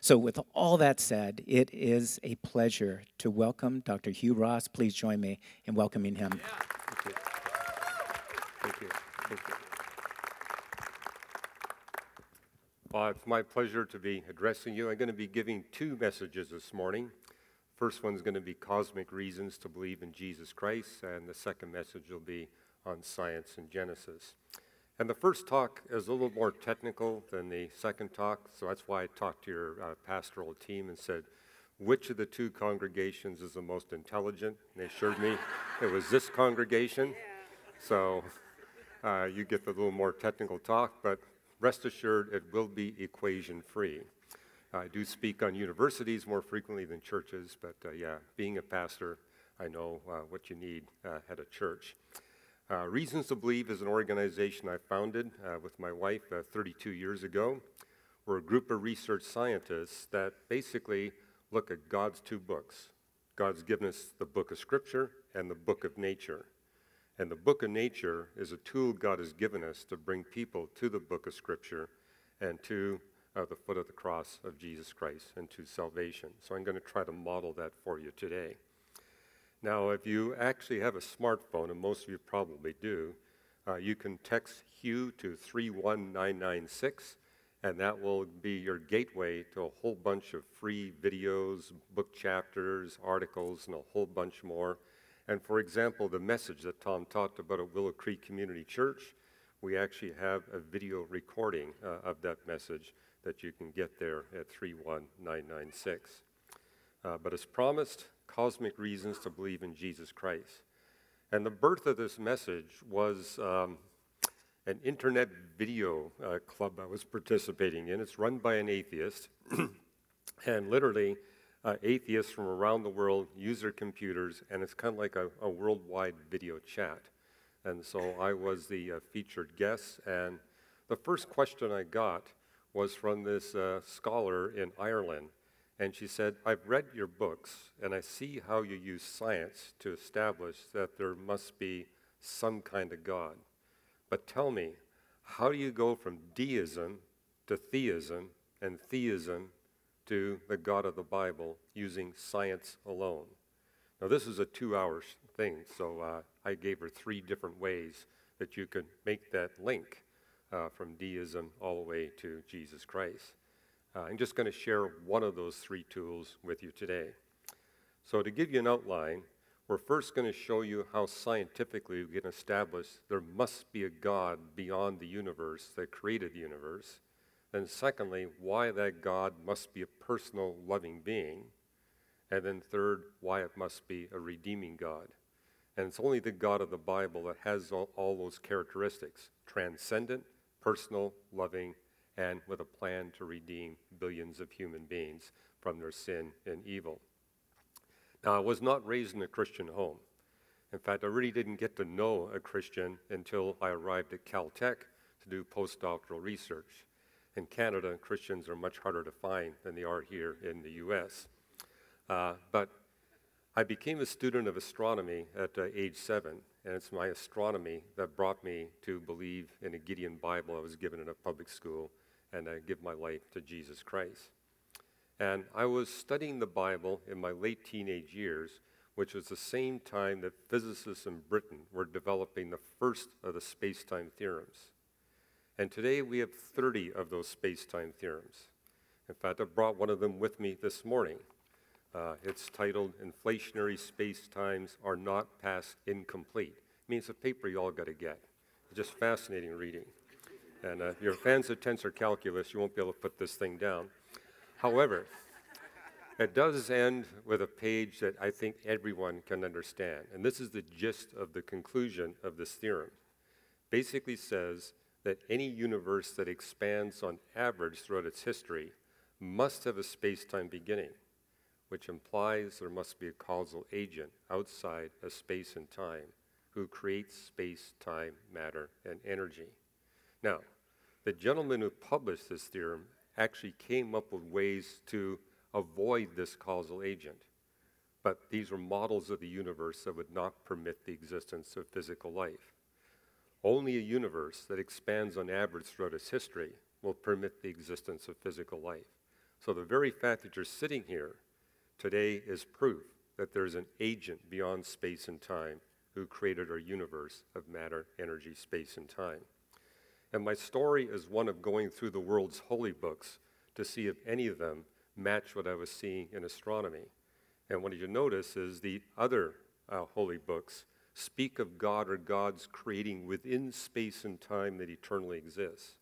So with all that said, it is a pleasure to welcome Dr. Hugh Ross. Please join me in welcoming him. Yeah. Thank you. Thank you. Thank you. Well, it's my pleasure to be addressing you. I'm going to be giving two messages this morning. First one's going to be cosmic reasons to believe in Jesus Christ, and the second message will be on science and Genesis. And the first talk is a little more technical than the second talk, so that's why I talked to your pastoral team and said, which of the two congregations is the most intelligent? And they assured me it was this congregation. So you get the little more technical talk, but rest assured it will be equation-free. I do speak on universities more frequently than churches, but yeah, being a pastor, I know what you need at a church. Reasons to Believe is an organization I founded with my wife 32 years ago. We're a group of research scientists that basically look at God's two books. God's given us the book of Scripture and the book of nature. And the book of nature is a tool God has given us to bring people to the book of Scripture and to the foot of the cross of Jesus Christ and to salvation. So I'm going to try to model that for you today. Now, if you actually have a smartphone, and most of you probably do, you can text Hugh to 31996, and that will be your gateway to a whole bunch of free videos, book chapters, articles, and a whole bunch more. And for example, the message that Tom talked about at Willow Creek Community Church, we actually have a video recording of that message that you can get there at 31996. But as promised, cosmic reasons to believe in Jesus Christ. And the birth of this message was an internet video club I was participating in. It's run by an atheist, and literally atheists from around the world use their computers, and it's kind of like a worldwide video chat. And so I was the featured guest, and the first question I got was from this scholar in Ireland. And she said, I've read your books, and I see how you use science to establish that there must be some kind of God. But tell me, how do you go from deism to theism and theism to the God of the Bible using science alone? Now, this is a 2-hour thing, so I gave her 3 different ways that you could make that link from deism all the way to Jesus Christ. I'm just going to share one of those 3 tools with you today. So to give you an outline, we're first going to show you how scientifically we can establish there must be a God beyond the universe that created the universe. Then secondly, why that God must be a personal, loving being. And then third, why it must be a redeeming God. And it's only the God of the Bible that has all those characteristics: transcendent, personal, loving, and with a plan to redeem billions of human beings from their sin and evil. Now, I was not raised in a Christian home. In fact, I really didn't get to know a Christian until I arrived at Caltech to do postdoctoral research. In Canada, Christians are much harder to find than they are here in the U.S. But I became a student of astronomy at age 7, and it's my astronomy that brought me to believe in a Gideon Bible I was given in a public school, and I give my life to Jesus Christ. And I was studying the Bible in my late teenage years, which was the same time that physicists in Britain were developing the first of the space-time theorems. And today we have 30 of those space-time theorems. In fact, I brought one of them with me this morning. It's titled, Inflationary Space-Times Are Not Past Incomplete. It means a paper you all got to get. It's just fascinating reading. And if you're fans of tensor calculus, you won't be able to put this thing down. However, it does end with a page that I think everyone can understand. And this is the gist of the conclusion of this theorem. Basically says that any universe that expands on average throughout its history must have a space-time beginning, which implies there must be a causal agent outside of space and time who creates space, time, matter, and energy. Now, the gentleman who published this theorem actually came up with ways to avoid this causal agent. But these were models of the universe that would not permit the existence of physical life. Only a universe that expands on average throughout its history will permit the existence of physical life. So the very fact that you're sitting here today is proof that there's an agent beyond space and time who created our universe of matter, energy, space, and time. And my story is one of going through the world's holy books to see if any of them match what I was seeing in astronomy. And what you notice is the other holy books speak of God or gods creating within space and time that eternally exists.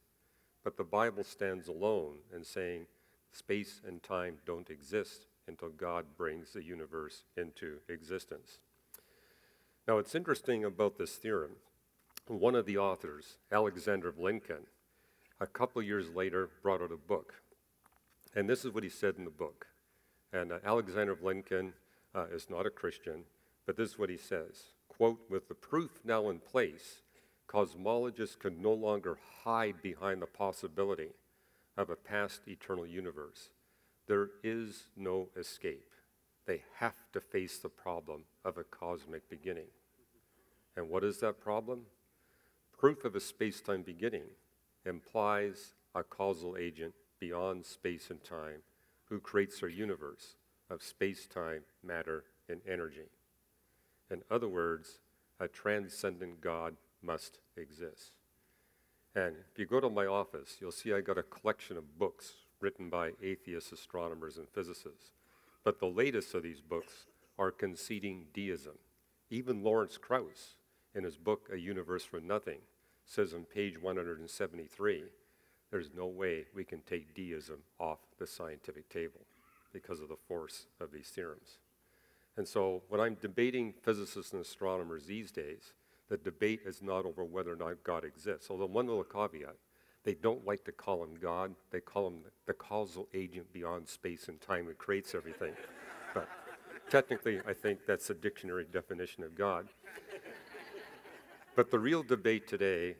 But the Bible stands alone in saying space and time don't exist until God brings the universe into existence. Now, it's interesting about this theorem. One of the authors, Alexander of Lincoln, a couple years later brought out a book. And this is what he said in the book. And Alexander of Lincoln is not a Christian, but this is what he says. Quote, "With the proof now in place, cosmologists can no longer hide behind the possibility of a past eternal universe. There is no escape. They have to face the problem of a cosmic beginning." And what is that problem? Proof of a space-time beginning implies a causal agent beyond space and time who creates our universe of space-time, matter, and energy. In other words, a transcendent God must exist. And if you go to my office, you'll see I got a collection of books written by atheist astronomers and physicists. But the latest of these books are conceding deism. Even Lawrence Krauss, in his book, A Universe from Nothing, says on page 173, there's no way we can take deism off the scientific table because of the force of these theorems. And so when I'm debating physicists and astronomers these days, the debate is not over whether or not God exists. Although one little caveat, they don't like to call him God. They call him the causal agent beyond space and time that creates everything. But technically, I think that's a dictionary definition of God. But the real debate today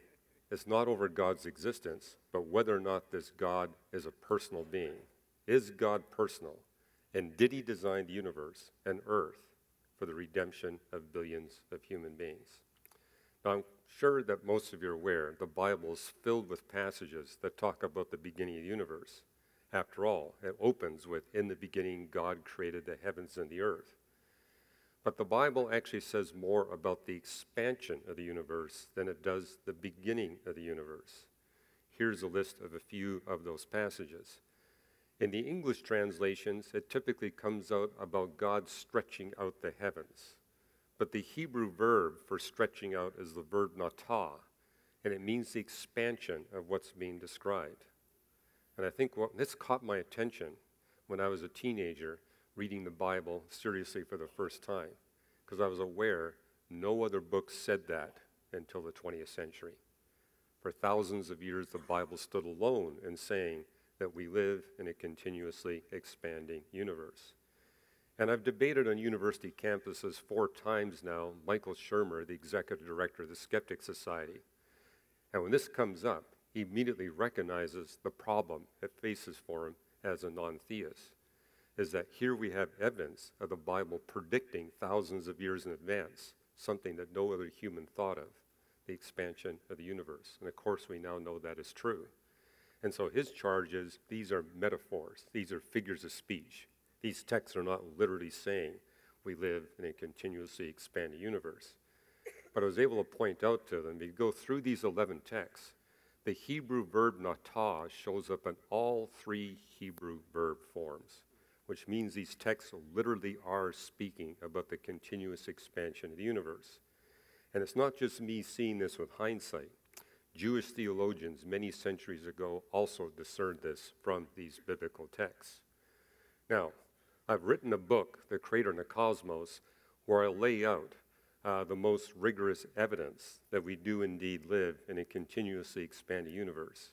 is not over God's existence, but whether or not this God is a personal being. Is God personal? And did he design the universe and earth for the redemption of billions of human beings? Now, I'm sure that most of you are aware the Bible is filled with passages that talk about the beginning of the universe. After all, it opens with, "In the beginning, God created the heavens and the earth." But the Bible actually says more about the expansion of the universe than it does the beginning of the universe. Here's a list of a few of those passages. In the English translations, it typically comes out about God stretching out the heavens. But the Hebrew verb for stretching out is the verb natah, and it means the expansion of what's being described. And I think this caught my attention when I was a teenager reading the Bible seriously for the first time, because I was aware no other book said that until the 20th century. For thousands of years, the Bible stood alone in saying that we live in a continuously expanding universe. And I've debated on university campuses 4 times now, Michael Shermer, the executive director of the Skeptic Society. And when this comes up, he immediately recognizes the problem it faces for him as a non-theist, is that here we have evidence of the Bible predicting thousands of years in advance, something that no other human thought of, the expansion of the universe. And of course, we now know that is true. And so his charge is, these are metaphors, these are figures of speech. These texts are not literally saying we live in a continuously expanding universe. But I was able to point out to them, you go through these 11 texts, the Hebrew verb natah shows up in all 3 Hebrew verb forms, which means these texts literally are speaking about the continuous expansion of the universe. And it's not just me seeing this with hindsight. Jewish theologians many centuries ago also discerned this from these biblical texts. Now, I've written a book, The Creator and the Cosmos, where I lay out the most rigorous evidence that we do indeed live in a continuously expanding universe.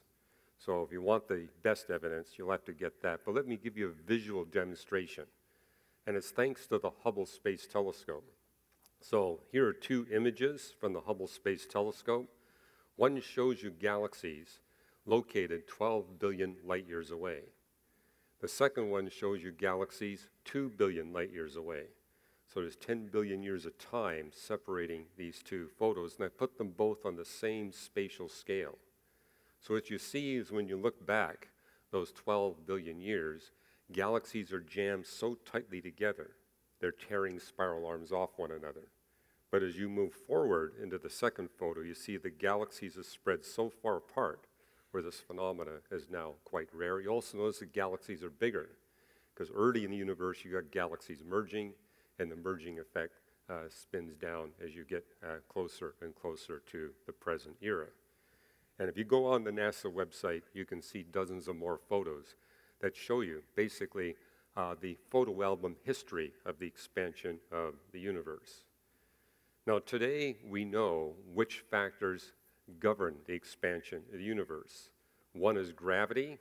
So if you want the best evidence, you'll have to get that. But let me give you a visual demonstration. And it's thanks to the Hubble Space Telescope. So here are 2 images from the Hubble Space Telescope. One shows you galaxies located 12 billion light years away. The second one shows you galaxies 2 billion light years away. So there's 10 billion years of time separating these 2 photos, and I put them both on the same spatial scale. So what you see is when you look back, those 12 billion years, galaxies are jammed so tightly together, they're tearing spiral arms off one another. But as you move forward into the second photo, you see the galaxies are spread so far apart where this phenomena is now quite rare. You also notice the galaxies are bigger because early in the universe you got galaxies merging, and the merging effect spins down as you get closer and closer to the present era. And if you go on the NASA website, you can see dozens of more photos that show you basically the photo album history of the expansion of the universe. Now today we know which factors govern the expansion of the universe. One is gravity.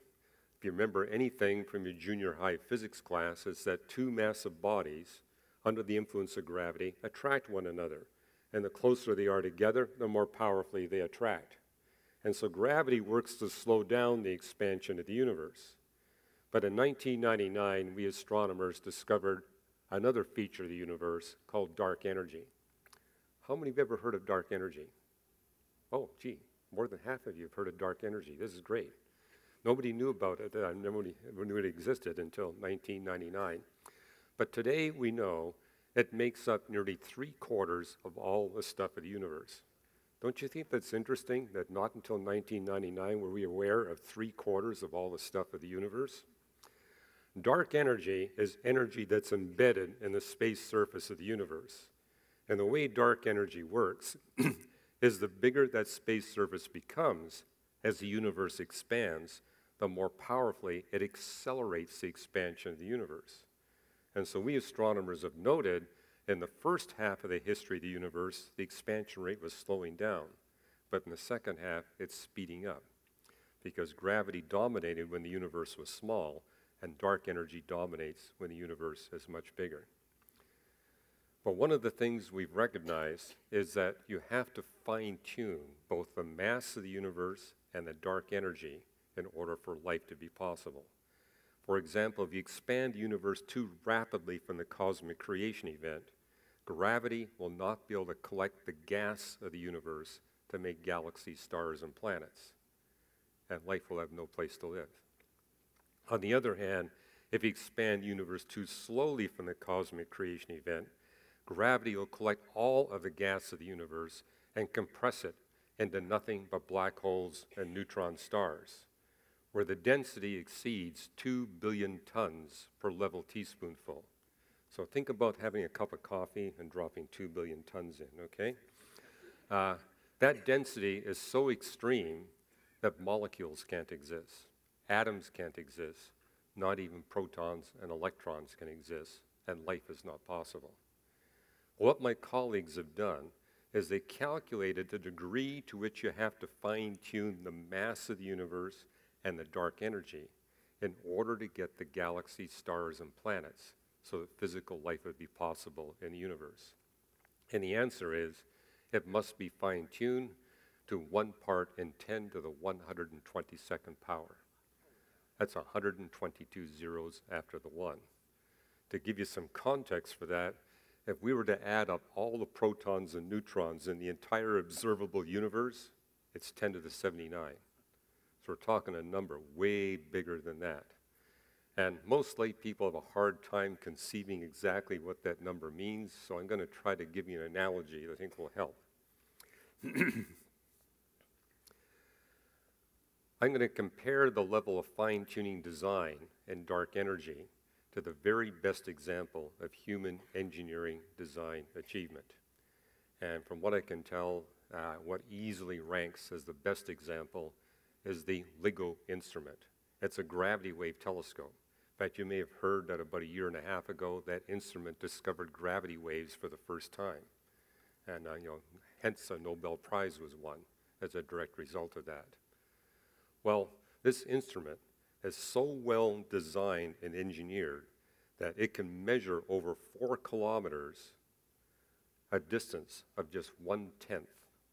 If you remember anything from your junior high physics class, it's that two massive bodies under the influence of gravity attract one another. And the closer they are together, the more powerfully they attract. And so gravity works to slow down the expansion of the universe. But in 1999, we astronomers discovered another feature of the universe called dark energy. How many of you have ever heard of dark energy? Oh, gee, more than half of you have heard of dark energy. This is great. Nobody knew about it. Nobody knew it existed until 1999. But today we know it makes up nearly 3/4 of all the stuff of the universe. Don't you think that's interesting that not until 1999 were we aware of 3/4 of all the stuff of the universe? Dark energy is energy that's embedded in the space surface of the universe. And the way dark energy works is the bigger that space surface becomes as the universe expands, the more powerfully it accelerates the expansion of the universe. And so we astronomers have noted in the first half of the history of the universe, the expansion rate was slowing down. But in the second half, it's speeding up because gravity dominated when the universe was small, and dark energy dominates when the universe is much bigger. But one of the things we've recognized is that you have to fine-tune both the mass of the universe and the dark energy in order for life to be possible. For example, if you expand the universe too rapidly from the cosmic creation event, gravity will not be able to collect the gas of the universe to make galaxies, stars, and planets, and life will have no place to live. On the other hand, if you expand the universe too slowly from the cosmic creation event, gravity will collect all of the gas of the universe and compress it into nothing but black holes and neutron stars, where the density exceeds 2 billion tons per level teaspoonful. So think about having a cup of coffee and dropping 2 billion tons in, okay? That density is so extreme that molecules can't exist. Atoms can't exist. Not even protons and electrons can exist, and life is not possible. What my colleagues have done is they calculated the degree to which you have to fine-tune the mass of the universe and the dark energy in order to get the galaxies, stars, and planets so that physical life would be possible in the universe. And the answer is, it must be fine-tuned to 1 part in 10 to the 122nd power. That's 122 zeros after the 1. To give you some context for that, if we were to add up all the protons and neutrons in the entire observable universe, it's 10 to the 79. So we're talking a number way bigger than that. And most lay people have a hard time conceiving exactly what that number means, so I'm going to try to give you an analogy that I think will help. I'm going to compare the level of fine-tuning design and dark energy to the very best example of human engineering design achievement. And from what I can tell, what easily ranks as the best example is the LIGO instrument. It's a gravity wave telescope. In fact, you may have heard that about 1.5 years ago, that instrument discovered gravity waves for the first time. And hence a Nobel Prize was won as a direct result of that. Well, this instrument is so well designed and engineered that it can measure over 4 kilometers a distance of just 1/10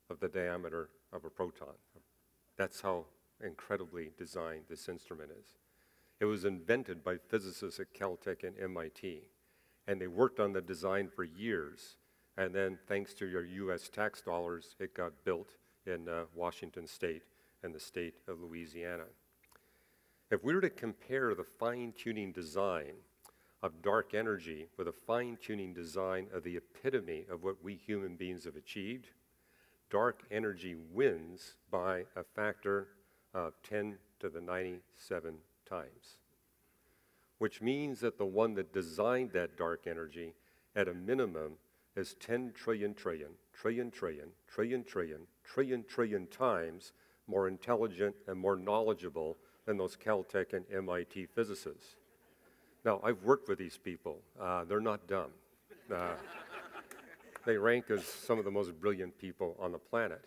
of the diameter of a proton. That's how incredibly designed this instrument is. It was invented by physicists at Caltech and MIT, and they worked on the design for years, and then thanks to your US tax dollars, it got built in Washington State and the state of Louisiana. If we were to compare the fine-tuning design of dark energy with a fine-tuning design of the epitome of what we human beings have achieved, dark energy wins by a factor of 10 to the 97 times, which means that the one that designed that dark energy at a minimum is 10 trillion times more intelligent and more knowledgeable than those Caltech and MIT physicists. Now, I've worked with these people. They're not dumb. They rank as some of the most brilliant people on the planet.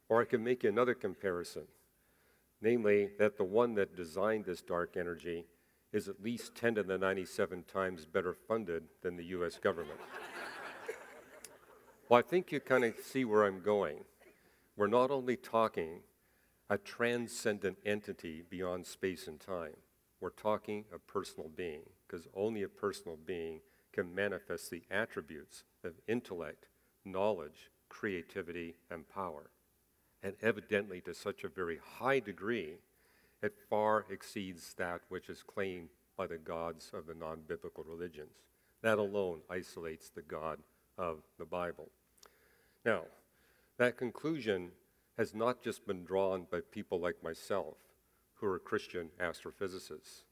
Or I can make you another comparison, namely that the one that designed this dark energy is at least 10 to the 97 times better funded than the U.S. government. Well, I think you kind of see where I'm going. We're not only talking a transcendent entity beyond space and time. We're talking a personal being, because only a personal being can manifest the attributes of intellect, knowledge, creativity, and power. And evidently, to such a very high degree, it far exceeds that which is claimed by the gods of the non-biblical religions. That alone isolates the God of the Bible. Now, that conclusion has not just been drawn by people like myself, who are Christian astrophysicists.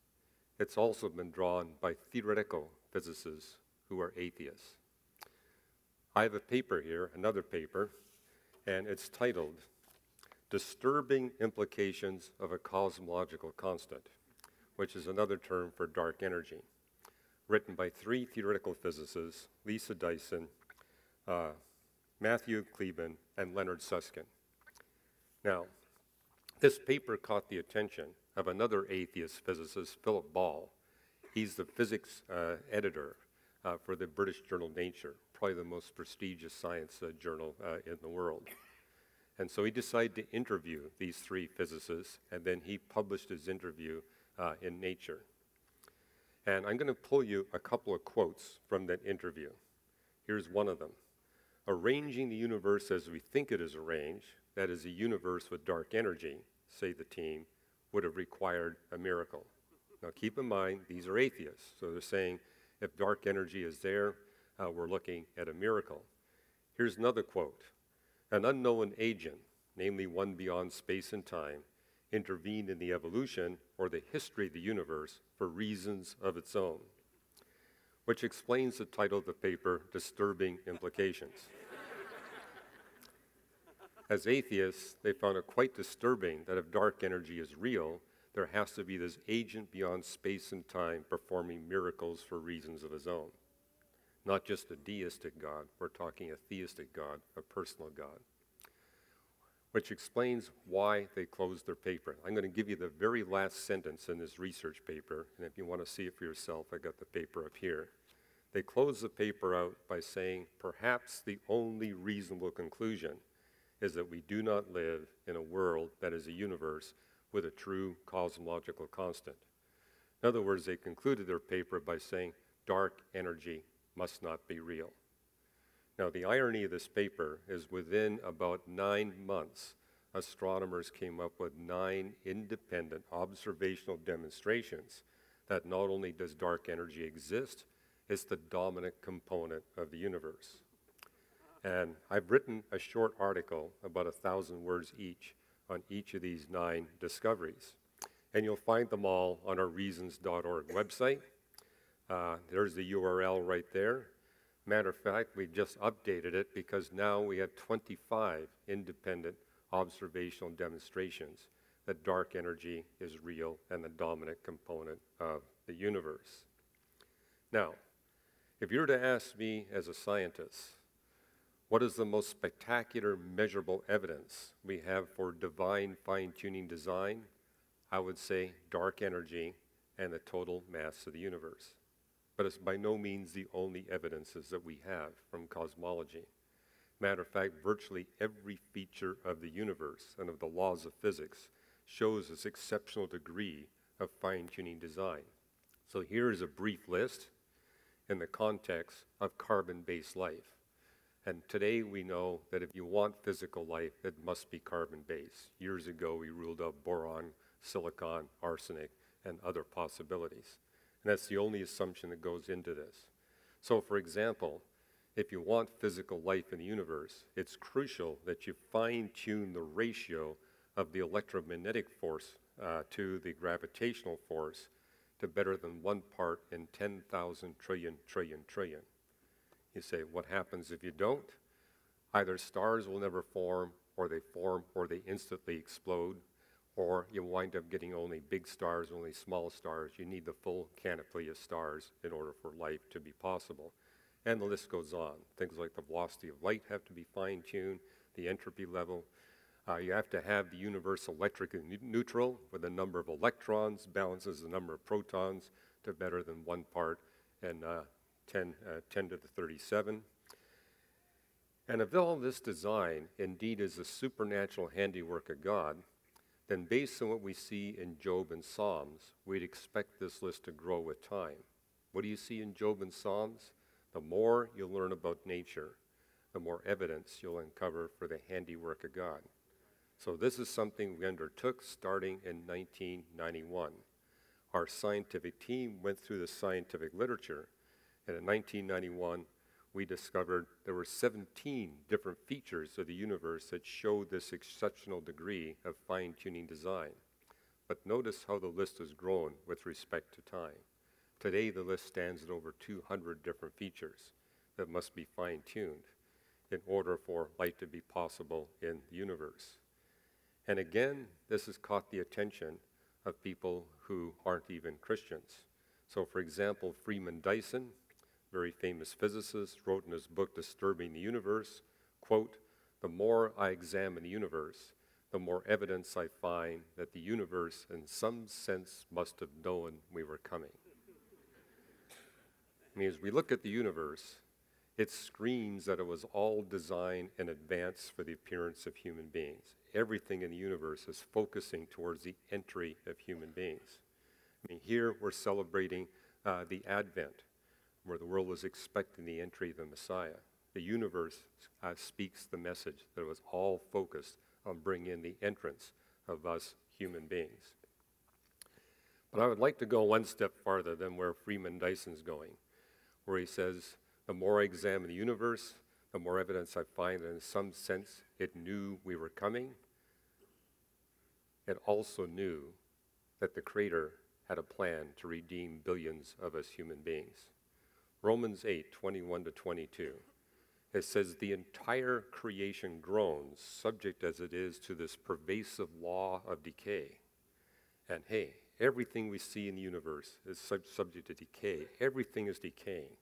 It's also been drawn by theoretical physicists who are atheists. I have a paper here, another paper, and it's titled Disturbing Implications of a Cosmological Constant, which is another term for dark energy, written by three theoretical physicists, Lisa Dyson, Matthew Kleban, and Leonard Susskind. Now, this paper caught the attention of another atheist physicist, Philip Ball. He's the physics editor for the British journal Nature, probably the most prestigious science journal in the world. And so he decided to interview these three physicists, and then he published his interview in Nature. And I'm going to pull you a couple of quotes from that interview. Here's one of them. Arranging the universe as we think it is arranged, that is, a universe with dark energy, say the team, would have required a miracle. Now keep in mind, these are atheists, so they're saying if dark energy is there, we're looking at a miracle. Here's another quote. An unknown agent, namely one beyond space and time, intervened in the evolution or the history of the universe for reasons of its own, which explains the title of the paper, Disturbing Implications. As atheists, they found it quite disturbing that if dark energy is real, there has to be this agent beyond space and time performing miracles for reasons of his own. Not just a deistic God, we're talking a theistic God, a personal God, which explains why they closed their paper. I'm going to give you the very last sentence in this research paper, and if you want to see it for yourself, I got the paper up here. They closed the paper out by saying, perhaps the only reasonable conclusion is that we do not live in a world that is a universe with a true cosmological constant. In other words, they concluded their paper by saying dark energy must not be real. Now, the irony of this paper is within about 9 months, astronomers came up with 9 independent observational demonstrations that not only does dark energy exist, it's the dominant component of the universe. And I've written a short article, about 1,000 words each, on each of these 9 discoveries. And you'll find them all on our reasons.org website. There's the URL right there. Matter of fact, we just updated it because now we have 25 independent observational demonstrations that dark energy is real and the dominant component of the universe. Now, if you were to ask me as a scientist, what is the most spectacular measurable evidence we have for divine fine-tuning design? I would say dark energy and the total mass of the universe. But it's by no means the only evidences that we have from cosmology. Matter of fact, virtually every feature of the universe and of the laws of physics shows this exceptional degree of fine-tuning design. So here is a brief list in the context of carbon-based life. And today we know that if you want physical life, it must be carbon-based. Years ago, we ruled out boron, silicon, arsenic, and other possibilities. And that's the only assumption that goes into this. So, for example, if you want physical life in the universe, it's crucial that you fine-tune the ratio of the electromagnetic force to the gravitational force to better than 1 part in 10,000 trillion, trillion, trillion. You say, what happens if you don't? Either stars will never form, or they instantly explode, or you wind up getting only big stars, only small stars. You need the full canopy of stars in order for life to be possible. And the list goes on. Things like the velocity of light have to be fine-tuned, the entropy level. You have to have the universe electrically neutral, where the number of electrons balances the number of protons to better than 1 part in 10 to the 37. And if all this design indeed is a supernatural handiwork of God, then based on what we see in Job and Psalms, we'd expect this list to grow with time. What do you see in Job and Psalms? The more you learn about nature, the more evidence you'll uncover for the handiwork of God. So this is something we undertook starting in 1991. Our scientific team went through the scientific literature, and in 1991, we discovered there were 17 different features of the universe that showed this exceptional degree of fine-tuning design. But notice how the list has grown with respect to time. Today, the list stands at over 200 different features that must be fine-tuned in order for life to be possible in the universe. And again, this has caught the attention of people who aren't even Christians. So, for example, Freeman Dyson, very famous physicist, wrote in his book, Disturbing the Universe, quote, "The more I examine the universe, the more evidence I find that the universe in some sense must have known we were coming." I mean, as we look at the universe, it screams that it was all designed in advance for the appearance of human beings. Everything in the universe is focusing towards the entry of human beings. I mean, here we're celebrating the Advent, where the world was expecting the entry of the Messiah. The universe speaks the message that it was all focused on bringing in the entrance of us human beings. But I would like to go one step farther than where Freeman Dyson's going, where he says, the more I examine the universe, the more evidence I find that in some sense it knew we were coming. It also knew that the Creator had a plan to redeem billions of us human beings. Romans 8:21 to 22. It says, the entire creation groans, subject as it is to this pervasive law of decay. And hey, everything we see in the universe is subject to decay. Everything is decaying.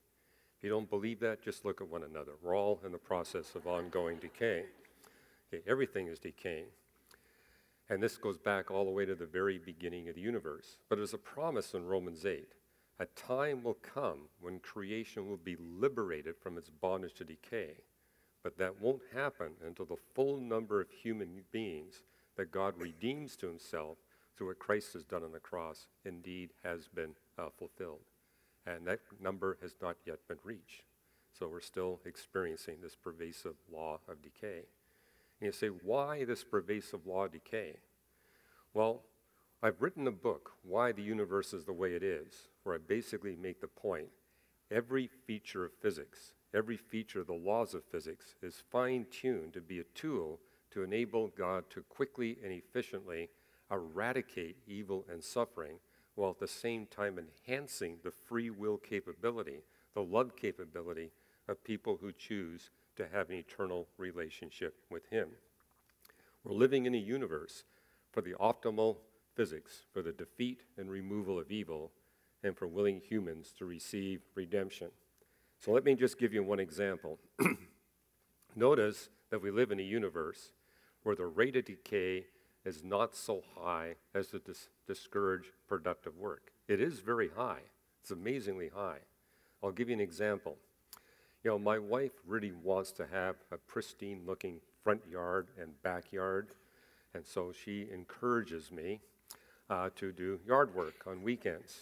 If you don't believe that, just look at one another. We're all in the process of ongoing decay. Okay, everything is decaying. And this goes back all the way to the very beginning of the universe. But there's a promise in Romans 8. A time will come when creation will be liberated from its bondage to decay. But that won't happen until the full number of human beings that God redeems to himself through what Christ has done on the cross indeed has been fulfilled. And that number has not yet been reached. So we're still experiencing this pervasive law of decay. And you say, why this pervasive law of decay? Well, I've written a book, Why the Universe is the Way It Is, where I basically make the point, every feature of physics, every feature of the laws of physics is fine-tuned to be a tool to enable God to quickly and efficiently eradicate evil and suffering, while at the same time enhancing the free will capability, the love capability of people who choose to have an eternal relationship with him. We're living in a universe for the optimal physics, for the defeat and removal of evil, and for willing humans to receive redemption. So let me just give you one example. Notice that we live in a universe where the rate of decay is not so high as to discourage productive work. It is very high. It's amazingly high. I'll give you an example. You know, my wife really wants to have a pristine-looking front yard and backyard, and so she encourages me to do yard work on weekends.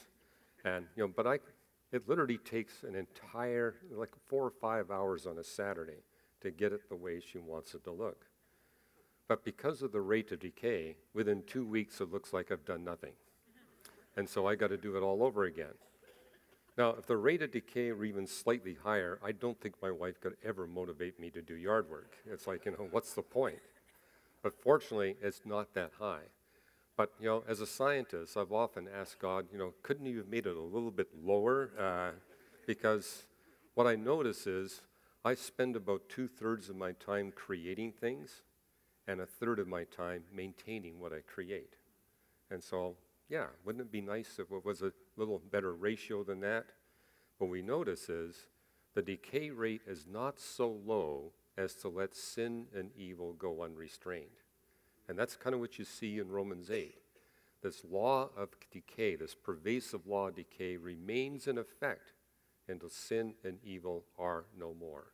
And, you know, but it literally takes an entire, like 4 or 5 hours on a Saturday to get it the way she wants it to look. But because of the rate of decay, within 2 weeks it looks like I've done nothing. And so I got to do it all over again. Now, if the rate of decay were even slightly higher, I don't think my wife could ever motivate me to do yard work. It's like, what's the point? But fortunately, it's not that high. But, as a scientist, I've often asked God, couldn't you have made it a little bit lower? Because what I notice is I spend about 2/3 of my time creating things and 1/3 of my time maintaining what I create. And so, yeah, wouldn't it be nice if it was a little better ratio than that? What we notice is the decay rate is not so low as to let sin and evil go unrestrained. And that's kind of what you see in Romans 8. This law of decay, this pervasive law of decay, remains in effect until sin and evil are no more.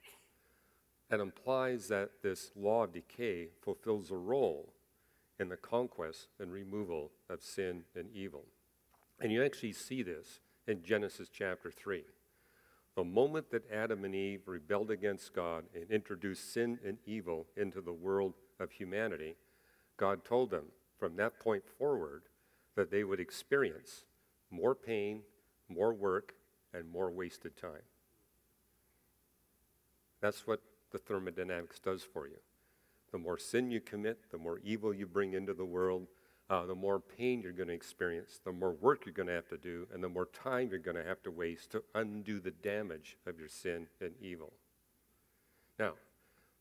That implies that this law of decay fulfills a role in the conquest and removal of sin and evil. And you actually see this in Genesis chapter 3. The moment that Adam and Eve rebelled against God and introduced sin and evil into the world of humanity, God told them from that point forward that they would experience more pain, more work, and more wasted time. That's what the thermodynamics does for you. The more sin you commit, the more evil you bring into the world, the more pain you're going to experience, the more work you're going to have to do, and the more time you're going to have to waste to undo the damage of your sin and evil. Now,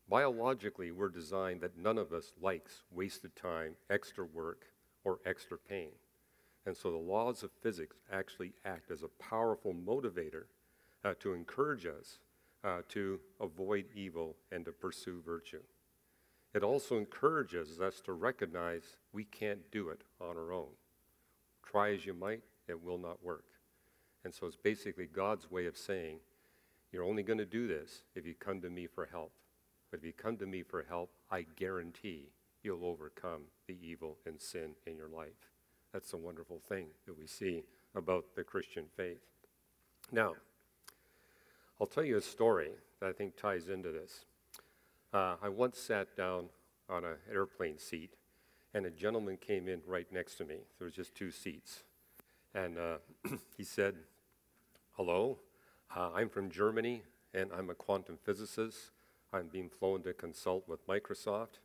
biologically, we're designed that none of us likes wasted time, extra work, or extra pain. And so the laws of physics actually act as a powerful motivator to encourage us to avoid evil and to pursue virtue. It also encourages us to recognize we can't do it on our own. Try as you might, it will not work. And so it's basically God's way of saying, you're only going to do this if you come to me for help. But if you come to me for help, I guarantee you'll overcome the evil and sin in your life. That's a wonderful thing that we see about the Christian faith. Now, I'll tell you a story that I think ties into this. I once sat down on an airplane seat, and a gentleman came in right next to me. There was just 2 seats. And he said, hello, I'm from Germany, and I'm a quantum physicist. I'm being flown to consult with Microsoft,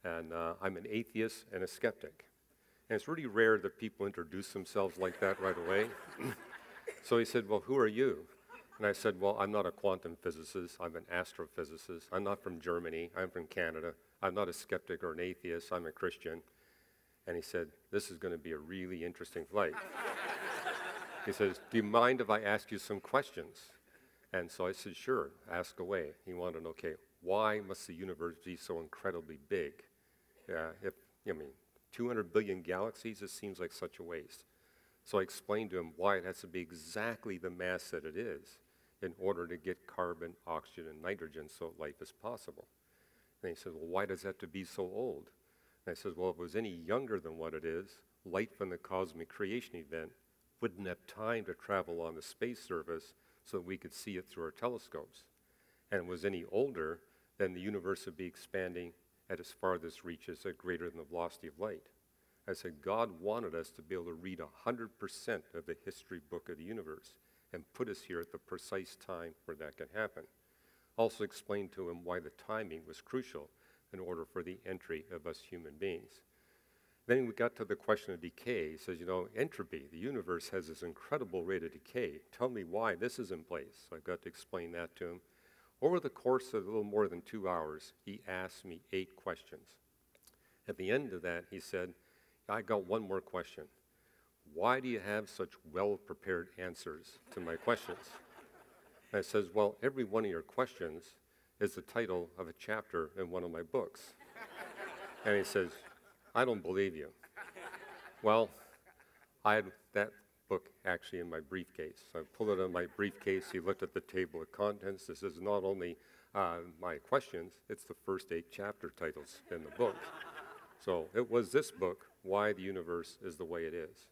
and I'm an atheist and a skeptic. And it's really rare that people introduce themselves like that right away. So he said, well, who are you? And I said, well, I'm not a quantum physicist. I'm an astrophysicist. I'm not from Germany. I'm from Canada. I'm not a skeptic or an atheist. I'm a Christian. And he said, this is going to be a really interesting flight. He says, do you mind if I ask you some questions? And so I said, sure, ask away. He wanted to know, okay, why must the universe be so incredibly big? 200 billion galaxies, it seems like such a waste. So I explained to him why it has to be exactly the mass that it is in order to get carbon, oxygen, and nitrogen so life is possible. And he said, well, why does that have to be so old? And I said, well, if it was any younger than what it is, light from the cosmic creation event wouldn't have time to travel on the space surface so that we could see it through our telescopes. And if it was any older, then the universe would be expanding at its farthest reaches at greater than the velocity of light. I said, God wanted us to be able to read 100% of the history book of the universe and put us here at the precise time where that could happen. Also explained to him why the timing was crucial in order for the entry of us human beings. Then we got to the question of decay. He says, entropy, the universe has this incredible rate of decay. Tell me why this is in place. So I got to explain that to him. Over the course of a little more than 2 hours, he asked me 8 questions. At the end of that, he said, I got one more question. Why do you have such well-prepared answers to my questions? And I says, well, every one of your questions is the title of a chapter in one of my books. And he says, I don't believe you. Well, I had that book actually in my briefcase. So I pulled it out of my briefcase. He looked at the table of contents. This is not only my questions, it's the first 8 chapter titles in the book. So it was this book, Why the Universe is the Way It Is.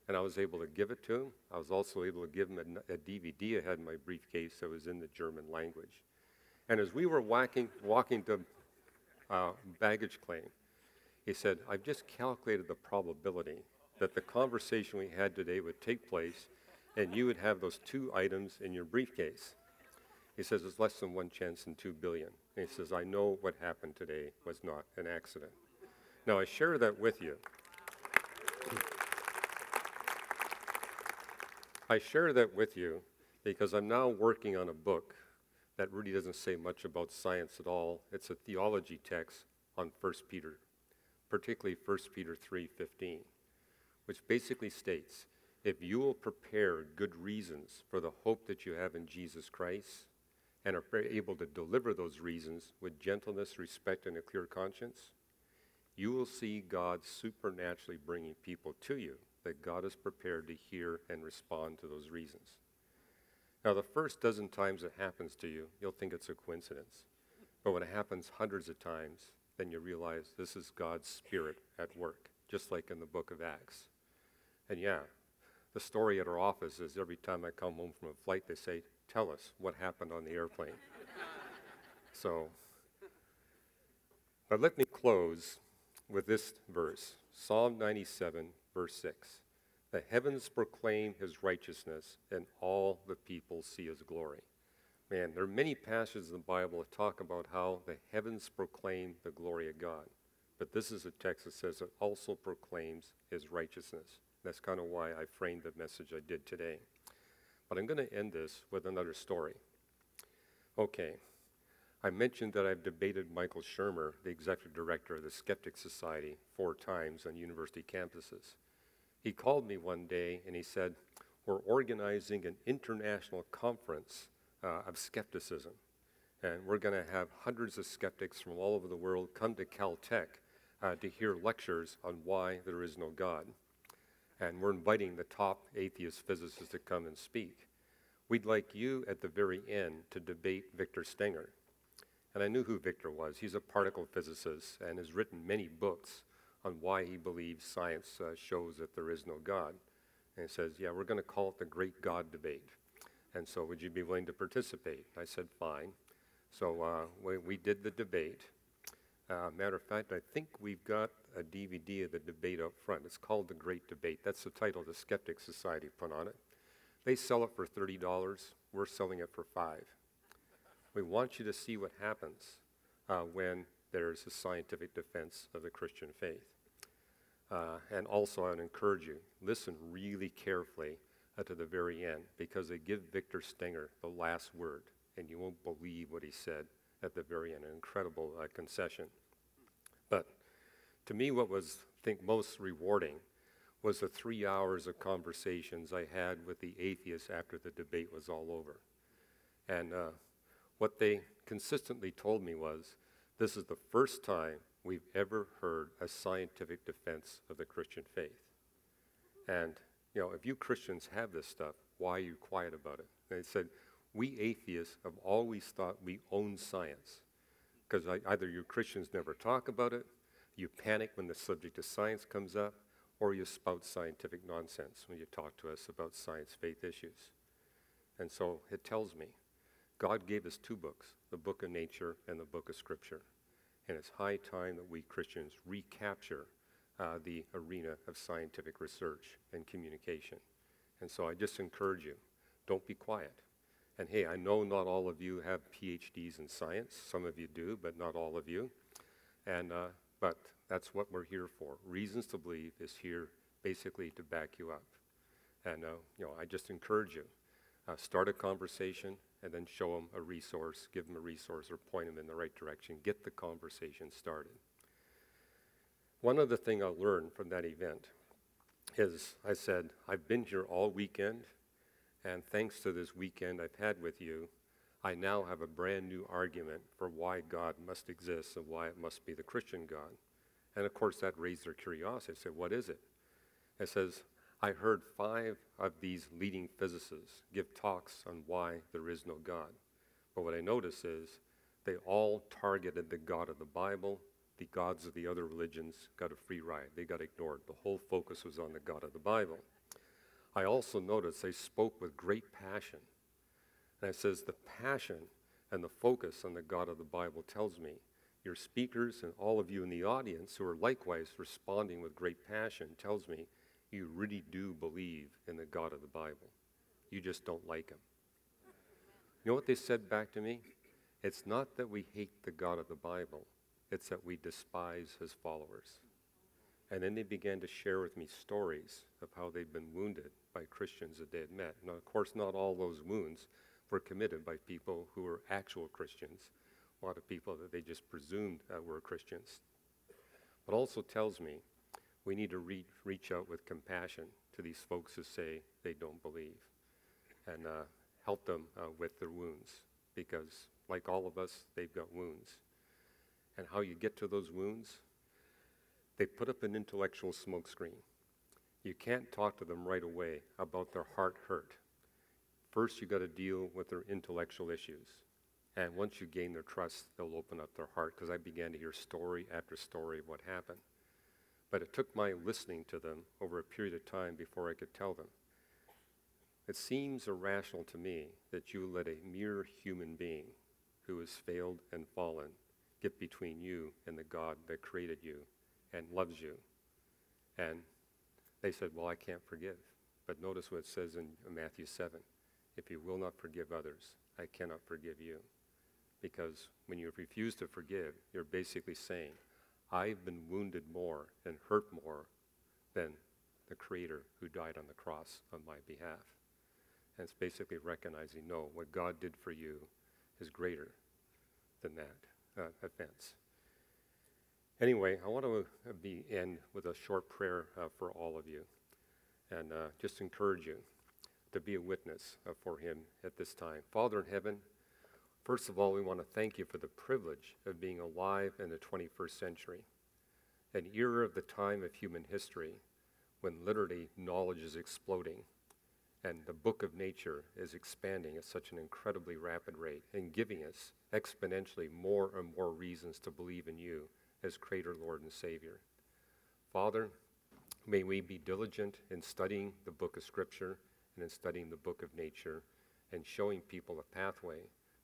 And I was able to give it to him. I was also able to give him a DVD I had in my briefcase that was in the German language. And as we were walking to baggage claim, he said, I've just calculated the probability that the conversation we had today would take place and you would have those two items in your briefcase. He says, there's less than 1 chance in 2 billion. And he says, I know what happened today was not an accident. Now, I share that with you. I share that with you because I'm now working on a book that really doesn't say much about science at all. It's a theology text on 1 Peter, particularly 1 Peter 3:15, which basically states, if you will prepare good reasons for the hope that you have in Jesus Christ and are able to deliver those reasons with gentleness, respect, and a clear conscience, you will see God supernaturally bringing people to you that God is prepared to hear and respond to those reasons. Now, the first dozen times it happens to you, you'll think it's a coincidence. But when it happens hundreds of times, then you realize this is God's Spirit at work, just like in the book of Acts. And yeah, the story at our office is every time I come home from a flight, they say, tell us what happened on the airplane. But let me close with this verse, Psalm 97, verse 6. The heavens proclaim his righteousness, and all the people see his glory. Man, there are many passages in the Bible that talk about how the heavens proclaim the glory of God. But this is a text that says it also proclaims his righteousness. That's kind of why I framed the message I did today. But I'm going to end this with another story. Okay, I mentioned that I've debated Michael Shermer, the executive director of the Skeptic Society, 4 times on university campuses. He called me one day and he said, we're organizing an international conference of skepticism. And we're going to have hundreds of skeptics from all over the world come to Caltech to hear lectures on why there is no God. And we're inviting the top atheist physicists to come and speak. We'd like you at the very end to debate Victor Stenger. And I knew who Victor was. He's a particle physicist and has written many books on why he believes science shows that there is no God. And he says, yeah, we're going to call it the Great God Debate. And so would you be willing to participate? I said, fine. So we did the debate. Matter of fact, I think we've got a DVD of the debate up front. It's called The Great Debate. That's the title the Skeptic Society put on it. They sell it for $30. We're selling it for $5. We want you to see what happens when there's a scientific defense of the Christian faith. And also, I would encourage you, listen really carefully to the very end, because they give Victor Stenger the last word, and you won't believe what he said at the very end. An incredible concession. But to me, what was, I think, most rewarding was the 3 hours of conversations I had with the atheists after the debate was all over. And what they consistently told me was, this is the first time we've ever heard a scientific defense of the Christian faith. And, you know, if you Christians have this stuff, why are you quiet about it? And they said, we atheists have always thought we own science, because either you Christians never talk about it, you panic when the subject of science comes up, or you spout scientific nonsense when you talk to us about science-faith issues. And so it tells me, God gave us 2 books, the book of nature and the book of scripture. And it's high time that we Christians recapture the arena of scientific research and communication. And so I just encourage you, don't be quiet. And hey, I know not all of you have PhDs in science. Some of you do, but not all of you. And but that's what we're here for. Reasons to Believe is here basically to back you up. And you know, I just encourage you, start a conversation and then show them a resource, give them a resource, or point them in the right direction. Get the conversation started. One other thing I learned from that event is I said, I've been here all weekend, and thanks to this weekend I've had with you, I now have a brand new argument for why God must exist and why it must be the Christian God. And of course that raised their curiosity. I said, what is it? It says, I heard 5 of these leading physicists give talks on why there is no God. But what I noticed is they all targeted the God of the Bible. The gods of the other religions got a free ride. They got ignored. The whole focus was on the God of the Bible. I also noticed they spoke with great passion. And it says the passion and the focus on the God of the Bible tells me your speakers and all of you in the audience who are likewise responding with great passion tells me you really do believe in the God of the Bible. You just don't like him. You know what they said back to me? It's not that we hate the God of the Bible, it's that we despise his followers. And then they began to share with me stories of how they've been wounded by Christians that they had met. Now, of course, not all those wounds were committed by people who were actual Christians. A lot of people that they just presumed were Christians. But also tells me we need to reach out with compassion to these folks who say they don't believe, and help them with their wounds, because like all of us, they've got wounds. And how you get to those wounds, they put up an intellectual smokescreen. You can't talk to them right away about their heart hurt. First, you got to deal with their intellectual issues. And once you gain their trust, they'll open up their heart, because I began to hear story after story of what happened. But it took my listening to them over a period of time before I could tell them. It seems irrational to me that you let a mere human being who has failed and fallen get between you and the God that created you and loves you. And they said, well, I can't forgive. But notice what it says in Matthew 7. If you will not forgive others, I cannot forgive you. Because when you refuse to forgive, you're basically saying, I've been wounded more and hurt more than the Creator who died on the cross on my behalf. And it's basically recognizing, no, what God did for you is greater than that offense. Anyway, I want to end with a short prayer for all of you, and just encourage you to be a witness for him at this time. Father in heaven, first of all, we want to thank you for the privilege of being alive in the 21st century, an era of the time of human history when literally knowledge is exploding and the book of nature is expanding at such an incredibly rapid rate and giving us exponentially more and more reasons to believe in you as Creator, Lord, and Savior. Father, may we be diligent in studying the book of Scripture and in studying the book of nature and showing people a pathway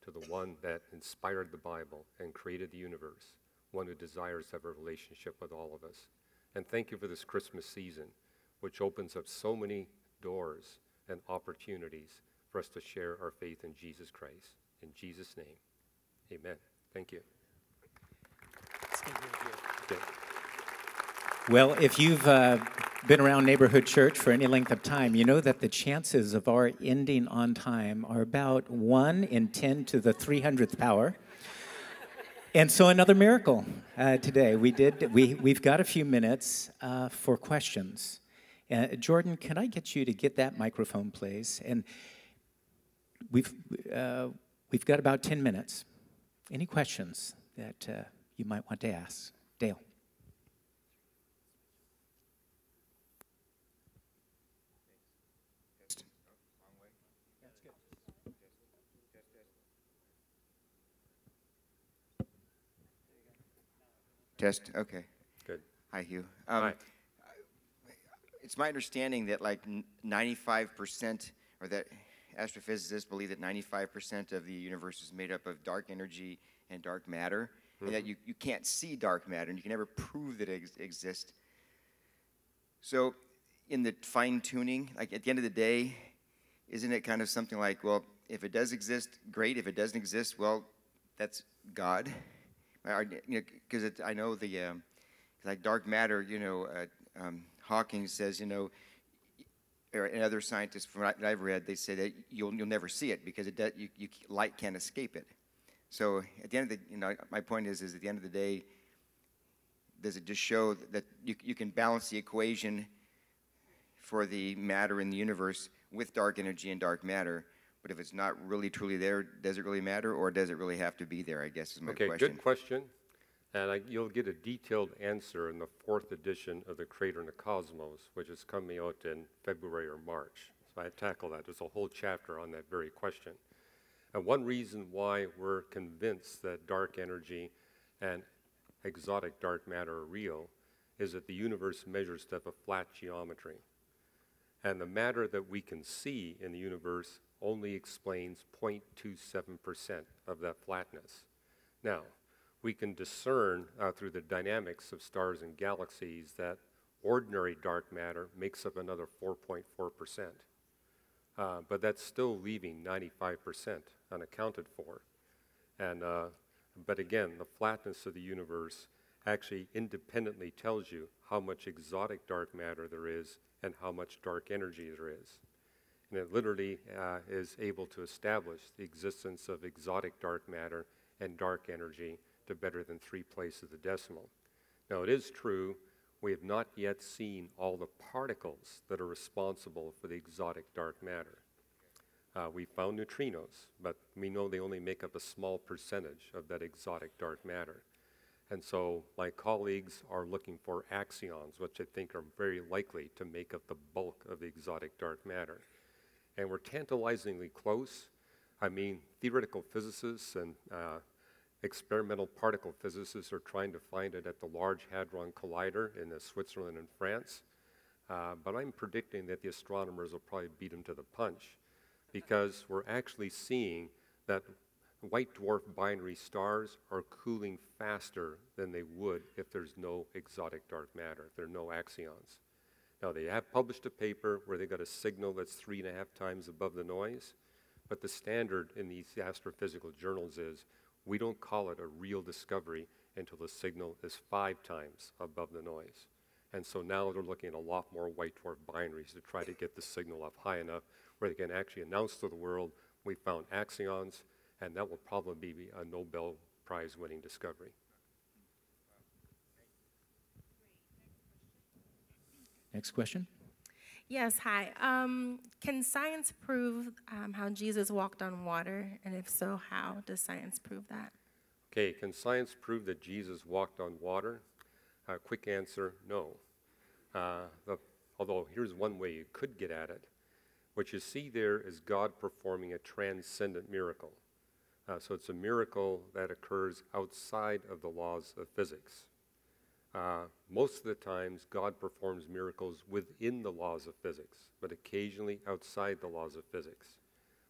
to the one that inspired the Bible and created the universe, one who desires to have a relationship with all of us. And thank you for this Christmas season, which opens up so many doors and opportunities for us to share our faith in Jesus Christ. In Jesus' name, amen. Thank you. Okay. Well, if you've been around Neighborhood Church for any length of time, you know that the chances of our ending on time are about 1 in 10 to the 300th power. And so another miracle today. We've got a few minutes for questions. Jordan, can I get you to get that microphone, please? And we've got about 10 minutes. Any questions that you might want to ask? Dale. Test, okay. Good. Hi, Hugh. Hi. It's my understanding that like 95%, or that astrophysicists believe that 95% of the universe is made up of dark energy and dark matter, and that you can't see dark matter, and you can never prove that it exists. So in the fine-tuning, like at the end of the day, isn't it kind of something like, well, if it does exist, great. If it doesn't exist, well, that's God. Because I know the, like dark matter, Hawking says, and other scientists from what I've read, they say that you'll never see it because light can't escape it. So at the end of the, my point is at the end of the day, does it just show that you can balance the equation for the matter in the universe with dark energy and dark matter, but if it's not really truly there, does it really matter, or does it really have to be there, I guess is my question. Okay, good question. And you'll get a detailed answer in the 4th edition of The Creator and the Cosmos, which is coming out in February or March. So I tackle that. There's a whole chapter on that very question. And one reason why we're convinced that dark energy and exotic dark matter are real is that the universe measures to have a flat geometry. And the matter that we can see in the universe only explains 0.27% of that flatness. Now, we can discern through the dynamics of stars and galaxies that Ordinary dark matter makes up another 4.4%. But that's still leaving 95% unaccounted for. And, but again, the flatness of the universe actually independently tells you how much exotic dark matter there is and how much dark energy there is. And it literally is able to establish the existence of exotic dark matter and dark energy to better than 3 places of the decimal. Now, it is true we have not yet seen all the particles that are responsible for the exotic dark matter. We found neutrinos, but we know they only make up a small percentage of that exotic dark matter. And so my colleagues are looking for axions, which I think are very likely to make up the bulk of the exotic dark matter. And we're tantalizingly close. I mean, theoretical physicists and experimental particle physicists are trying to find it at the Large Hadron Collider in Switzerland and France. But I'm predicting that the astronomers will probably beat them to the punch, because we're actually seeing that white dwarf binary stars are cooling faster than they would if there's no exotic dark matter, if there are no axions. Now, they have published a paper where they got a signal that's 3.5 times above the noise, but the standard in these astrophysical journals is we don't call it a real discovery until the signal is 5 times above the noise. And so now they're looking at a lot more white dwarf binaries to try to get the signal up high enough where they can actually announce to the world, we found axions, and that will probably be a Nobel Prize winning discovery. Next question. Yes, hi. Can science prove how Jesus walked on water? And if so, how does science prove that? Okay, can science prove that Jesus walked on water? Quick answer, no. Although here's one way you could get at it. What you see there is God performing a transcendent miracle. So it's a miracle that occurs outside of the laws of physics. Most of the times, God performs miracles within the laws of physics, but occasionally outside the laws of physics.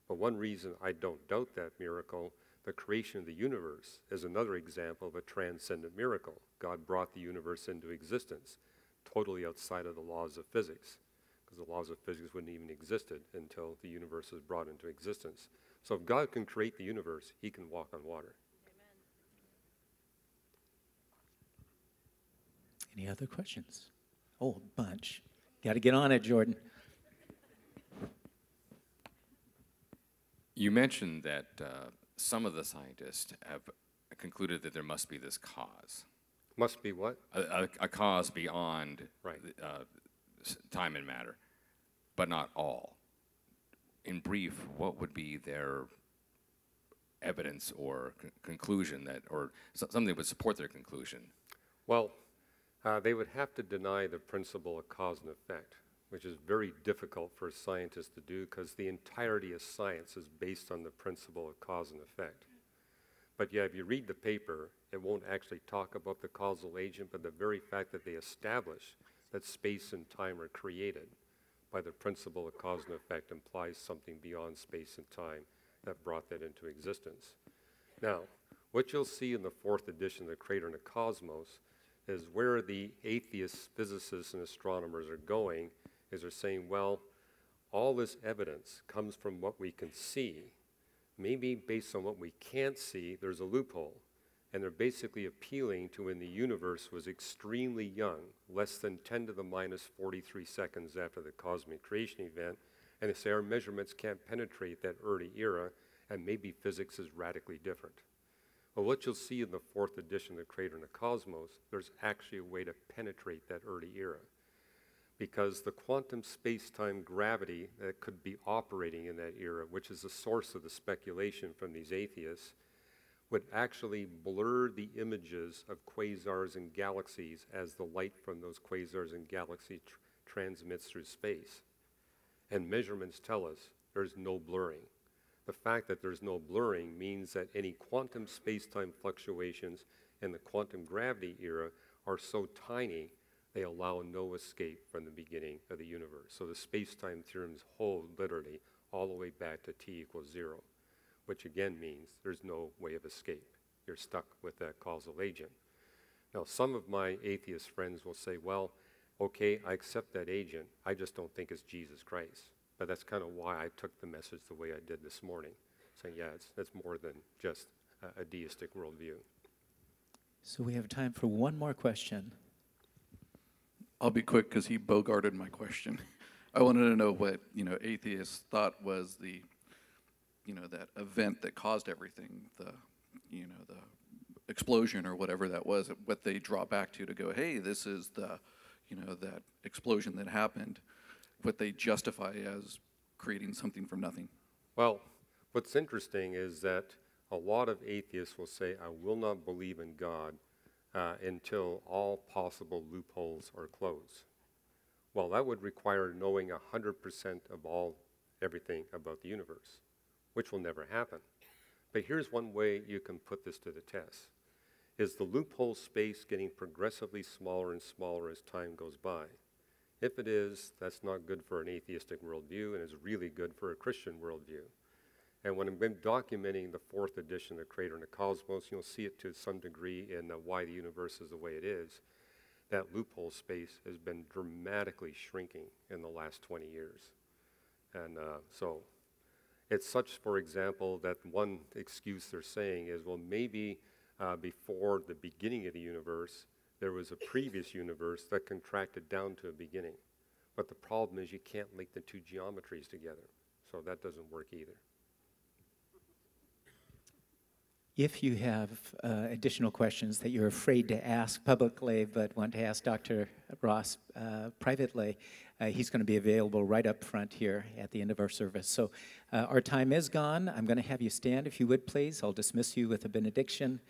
But one reason I don't doubt that miracle, the creation of the universe, is another example of a transcendent miracle. God brought the universe into existence, totally outside of the laws of physics, because the laws of physics wouldn't even existed until the universe was brought into existence. So if God can create the universe, he can walk on water. Any other questions? Oh, a bunch. Got to get on it, Jordan. You mentioned that some of the scientists have concluded that there must be this cause. Must be what? A cause beyond Right. Time and matter, but not all. In brief, what would be their evidence or conclusion that, or something that would support their conclusion? Well, they would have to deny the principle of cause and effect, which is very difficult for a scientist to do because the entirety of science is based on the principle of cause and effect. But yeah, if you read the paper, it won't actually talk about the causal agent, but the very fact that they establish that space and time are created by the principle of cause and effect implies something beyond space and time that brought that into existence. Now, what you'll see in the 4th edition of The Creator and the Cosmos is where the atheist physicists and astronomers are going is they're saying, well, all this evidence comes from what we can see. Maybe based on what we can't see, there's a loophole. And they're basically appealing to when the universe was extremely young, less than 10 to the minus 43 seconds after the cosmic creation event, and they say our measurements can't penetrate that early era, and maybe physics is radically different. Well, what you'll see in the 4th edition of The Creator and the Cosmos, there's actually a way to penetrate that early era. Because the quantum space-time gravity that could be operating in that era, which is the source of the speculation from these atheists, would actually blur the images of quasars and galaxies as the light from those quasars and galaxies transmits through space. And measurements tell us there's no blurring. The fact that there's no blurring means that any quantum space-time fluctuations in the quantum gravity era are so tiny they allow no escape from the beginning of the universe. So the space-time theorems hold literally all the way back to t equals 0, which again means there's no way of escape. You're stuck with that causal agent. Now, some of my atheist friends will say, well, okay, I accept that agent. I just don't think it's Jesus Christ. But that's kind of why I took the message the way I did this morning, saying, yeah, it's more than just a deistic worldview. So we have time for one more question. I'll be quick because he bogarted my question. I wanted to know what, atheists thought was the, that event that caused everything, the explosion or whatever that was, what they draw back to go, hey, this is the, that explosion that happened, what they justify as creating something from nothing. Well, what's interesting is that a lot of atheists will say, I will not believe in God until all possible loopholes are closed. Well, that would require knowing 100% of everything about the universe, which will never happen. But here's one way you can put this to the test. Is the loophole space getting progressively smaller and smaller as time goes by? If it is, that's not good for an atheistic worldview and is really good for a Christian worldview. And when I've been documenting the 4th edition of the Creator and the Cosmos, you'll see it to some degree in why the universe is the way it is. That loophole space has been dramatically shrinking in the last 20 years. And so it's such, for example, that one excuse they're saying is, well, maybe before the beginning of the universe, there was a previous universe that contracted down to a beginning. But the problem is you can't link the two geometries together. So that doesn't work either. If you have additional questions that you're afraid to ask publicly but want to ask Dr. Ross privately, he's going to be available right up front here at the end of our service. So our time is gone. I'm going to have you stand, if you would, please. I'll dismiss you with a benediction.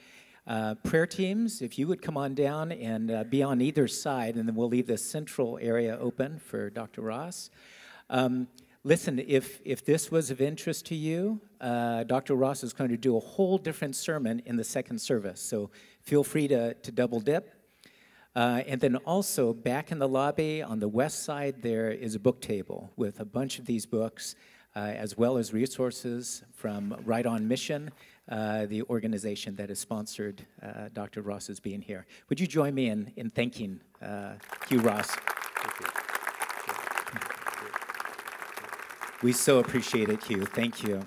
Prayer teams, if you would come on down and be on either side, and then we'll leave this central area open for Dr. Ross. Listen, if this was of interest to you, Dr. Ross is going to do a whole different sermon in the second service, so feel free to double dip. And then also, back in the lobby on the west side, there is a book table with a bunch of these books, as well as resources from Right On Mission, the organization that has sponsored Dr. Ross's being here. Would you join me in thanking Hugh Ross? Thank you. We so appreciate it, Hugh. Thank you.